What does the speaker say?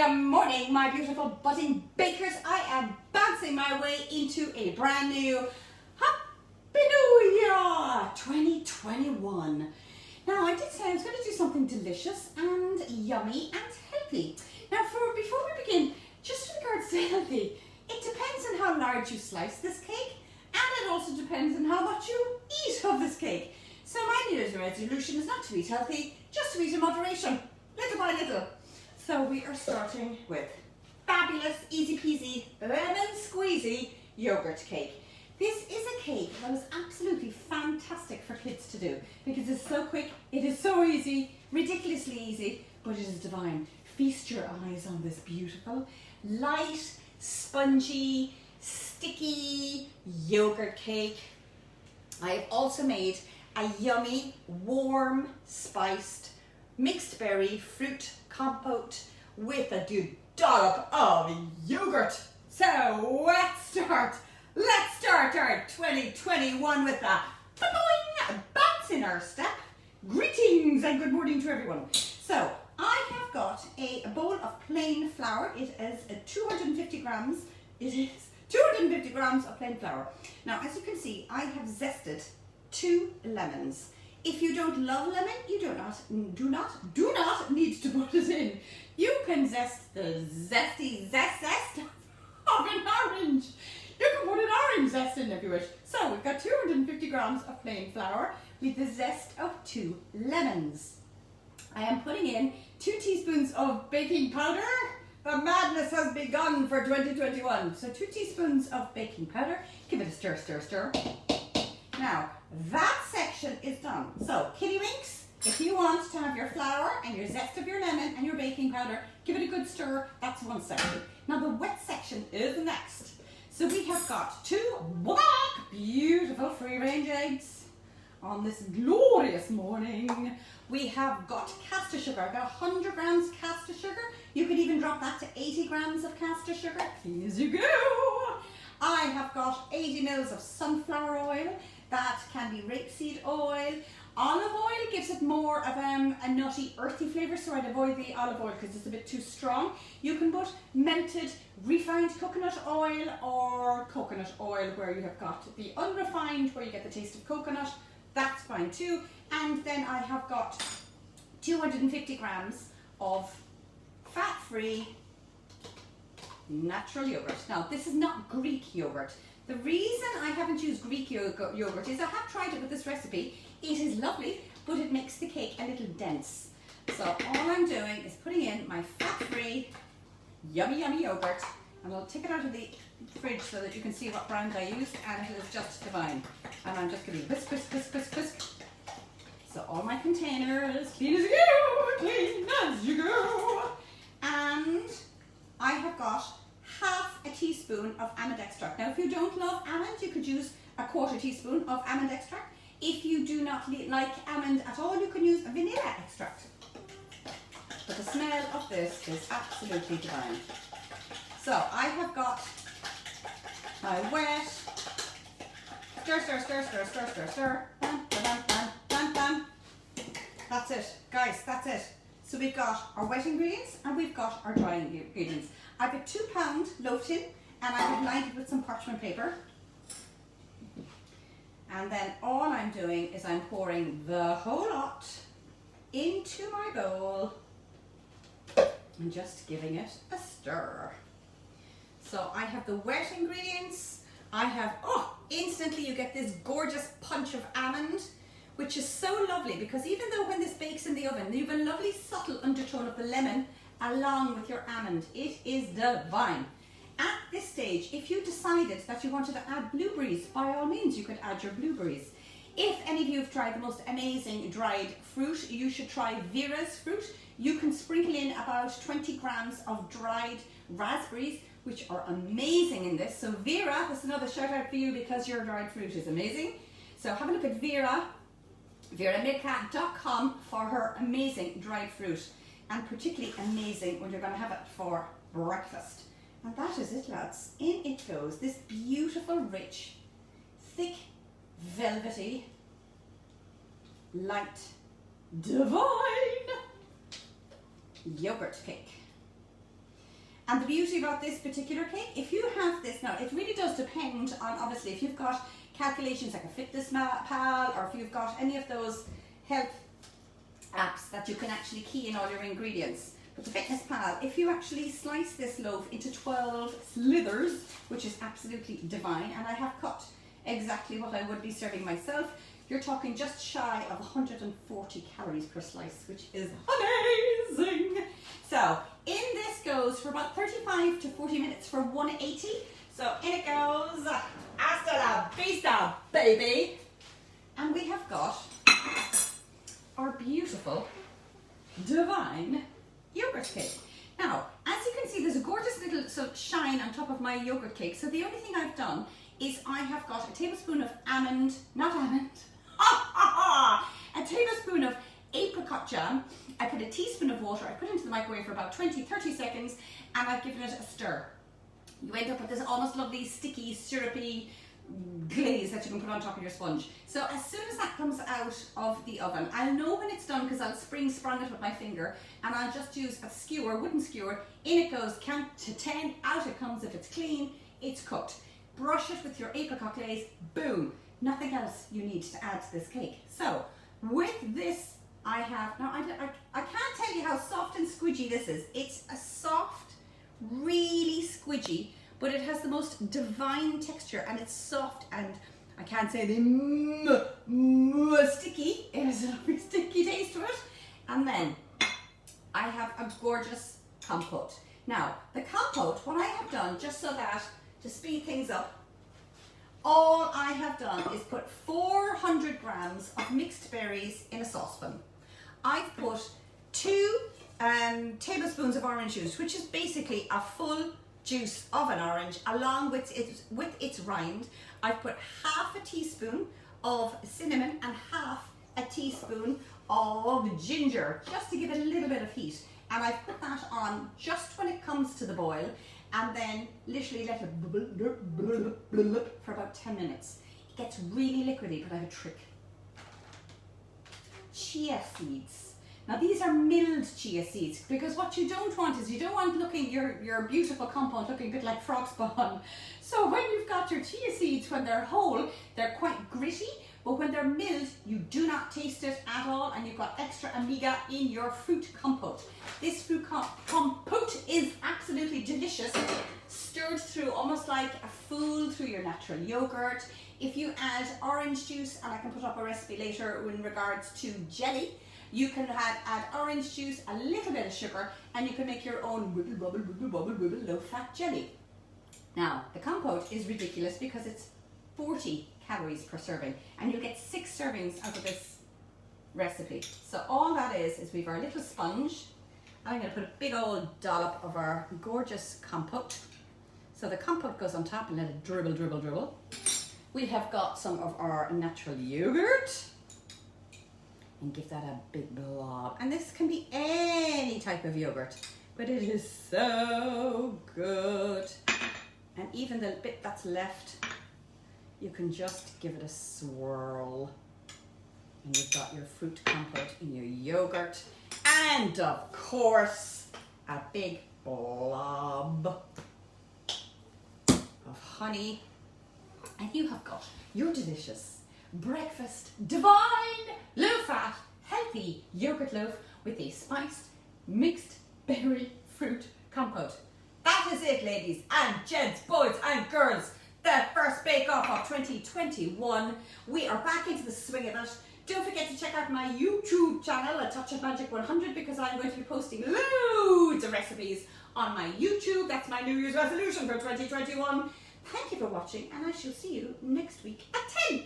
Good morning, my beautiful budding bakers. I am bouncing my way into a brand new Happy New Year 2021. Now, I did say I was going to do something delicious and yummy and healthy. Now, before we begin, just in regards to healthy, it depends on how large you slice this cake, and it also depends on how much you eat of this cake. So my New Year's resolution is not to eat healthy, just to eat in moderation, little by little. So we are starting with fabulous, easy peasy, lemon squeezy yogurt cake. This is a cake that is absolutely fantastic for kids to do because it's so quick, it is so easy, ridiculously easy, but it is divine. Feast your eyes on this beautiful, light, spongy, sticky yogurt cake. I have also made a yummy, warm, spiced, mixed berry fruit compote with a good dollop of yogurt. So let's start our 2021 with a bounce in our step. Greetings and good morning to everyone. So I have got a bowl of plain flour. It is 250 grams. It is 250 grams of plain flour. Now, as you can see, I have zested 2 lemons. If you don't love lemon, you do not need to put it in. You can zest the zesty zest of an orange. You can put an orange zest in if you wish. So we've got 250 grams of plain flour with the zest of 2 lemons. I am putting in 2 teaspoons of baking powder. The madness has begun for 2021. So 2 teaspoons of baking powder. Give it a stir, stir, stir. Now, that section is done. So, kitty winks, if you want to have your flour and your zest of your lemon and your baking powder, give it a good stir. That's one section. Now, the wet section is next. So, we have got 2 beautiful free-range eggs on this glorious morning. We have got caster sugar. I've got 100 grams caster sugar. You could even drop that to 80 grams of caster sugar. Here you go. I have got 80 mils of sunflower oil. That can be rapeseed oil. Olive oil gives it more of a nutty, earthy flavour, so I'd avoid the olive oil because it's a bit too strong. You can put melted, refined coconut oil or coconut oil where you have got the unrefined, where you get the taste of coconut. That's fine too. And then I have got 250 grams of fat-free natural yogurt. Now, this is not Greek yogurt. The reason I haven't used Greek yogurt is I have tried it with this recipe. It is lovely, but it makes the cake a little dense. So all I'm doing is putting in my fat-free, yummy, yummy yogurt, and I'll take it out of the fridge so that you can see what brand I used, and it is just divine. And I'm just going to whisk, whisk, whisk, whisk, whisk. So all my containers, clean as you go, clean as you go. And I have got half a teaspoon of almond extract. Now, if you don't love almond, you could use a 1/4 teaspoon of almond extract. If you do not like almond at all, you can use vanilla extract. But the smell of this is absolutely divine. So I have got my wet, stir, stir, stir, stir, stir, stir, stir. Bam, bam, bam, bam, bam. That's it, guys, that's it. So we've got our wet ingredients and we've got our dry ingredients. I've got 2 pound loaf tin and I have lined it with some parchment paper. And then all I'm doing is I'm pouring the whole lot into my bowl and just giving it a stir. So I have the wet ingredients. I have, instantly you get this gorgeous punch of almond, which is so lovely because even though when this bakes in the oven, you have a lovely subtle undertone of the lemon along with your almond. It is divine. At this stage, if you decided that you wanted to add blueberries, by all means you could add your blueberries. If any of you have tried the most amazing dried fruit, you should try Vera's fruit. You can sprinkle in about 20 grams of dried raspberries, which are amazing in this. So Vera, that's another shout out for you because your dried fruit is amazing. So have a look at Vera, veramilka.com for her amazing dried fruit. And particularly amazing when you're going to have it for breakfast. And that is it, lads. In it goes, this beautiful, rich, thick, velvety, light, divine yogurt cake. And the beauty about this particular cake, if you have this, now it really does depend on, obviously, if you've got calculations like a Fitness Pal, or if you've got any of those health apps that you can actually key in all your ingredients. But the Fitness Pal, if you actually slice this loaf into 12 slithers, which is absolutely divine, and I have cut exactly what I would be serving myself, you're talking just shy of 140 calories per slice, which is amazing. So in this goes for about 35 to 40 minutes for 180. So in it goes, hasta la vista, baby. And we have got our beautiful, divine yogurt cake. Now, as you can see, there's a gorgeous little shine on top of my yogurt cake. So the only thing I've done is I have got a tablespoon of almond, not almond, a tablespoon of apricot jam. I put a teaspoon of water, I put it into the microwave for about 20-30 seconds, and I've given it a stir. You end up with this almost lovely, sticky, syrupy glaze that you can put on top of your sponge. So as soon as that comes out of the oven, I'll know when it's done because I'll sprung it with my finger, and I'll just use a skewer, wooden skewer. In it goes, count to 10, out it comes. If it's clean, it's cooked. Brush it with your apricot glaze, boom. Nothing else you need to add to this cake. So with this, I have, now I can't tell you how soft and squidgy this is. It's a soft, really squidgy, but it has the most divine texture, and it's soft, and I can't say the sticky. It has a lovely sticky taste to it. And then I have a gorgeous compote. Now, the compote, what I have done, just so that, to speed things up, all I have done is put 400 grams of mixed berries in a saucepan. I've put 2 tablespoons of orange juice, which is basically a full juice of an orange, along with its rind. I've put half a teaspoon of cinnamon and half a teaspoon of ginger, just to give it a little bit of heat. And I've put that on just when it comes to the boil, and then literally let it for about 10 minutes. It gets really liquidy, but I have a trick. Chia seeds. Now these are milled chia seeds, because what you don't want is, you don't want your beautiful compote looking a bit like frog spawn. So when you've got your chia seeds, when they're whole, they're quite gritty, but when they're milled, you do not taste it at all, and you've got extra omega in your fruit compote. This fruit compote is absolutely delicious, stirred through almost like a fool through your natural yogurt. If you add orange juice, and I can put up a recipe later in regards to jelly, you can add orange juice, a little bit of sugar, and you can make your own wibble wobble low fat jelly. Now, the compote is ridiculous because it's 40 calories per serving, and you'll get 6 servings out of this recipe. So all that is we've our little sponge. I'm going to put a big old dollop of our gorgeous compote. So the compote goes on top, and let it dribble, dribble, dribble. We have got some of our natural yogurt, and give that a big blob. And this can be any type of yogurt, but it is so good. And even the bit that's left, you can just give it a swirl. And you've got your fruit compote in your yogurt. And of course, a big blob of honey. And you have got your delicious breakfast divine, low-fat, healthy yogurt loaf with a spiced, mixed berry fruit compote. That is it, ladies and gents, boys and girls. The first bake-off of 2021. We are back into the swing of it. Don't forget to check out my YouTube channel, A Touch of Magic 100, because I'm going to be posting loads of recipes on my YouTube. That's my New Year's resolution for 2021. Thank you for watching, and I shall see you next week at 10.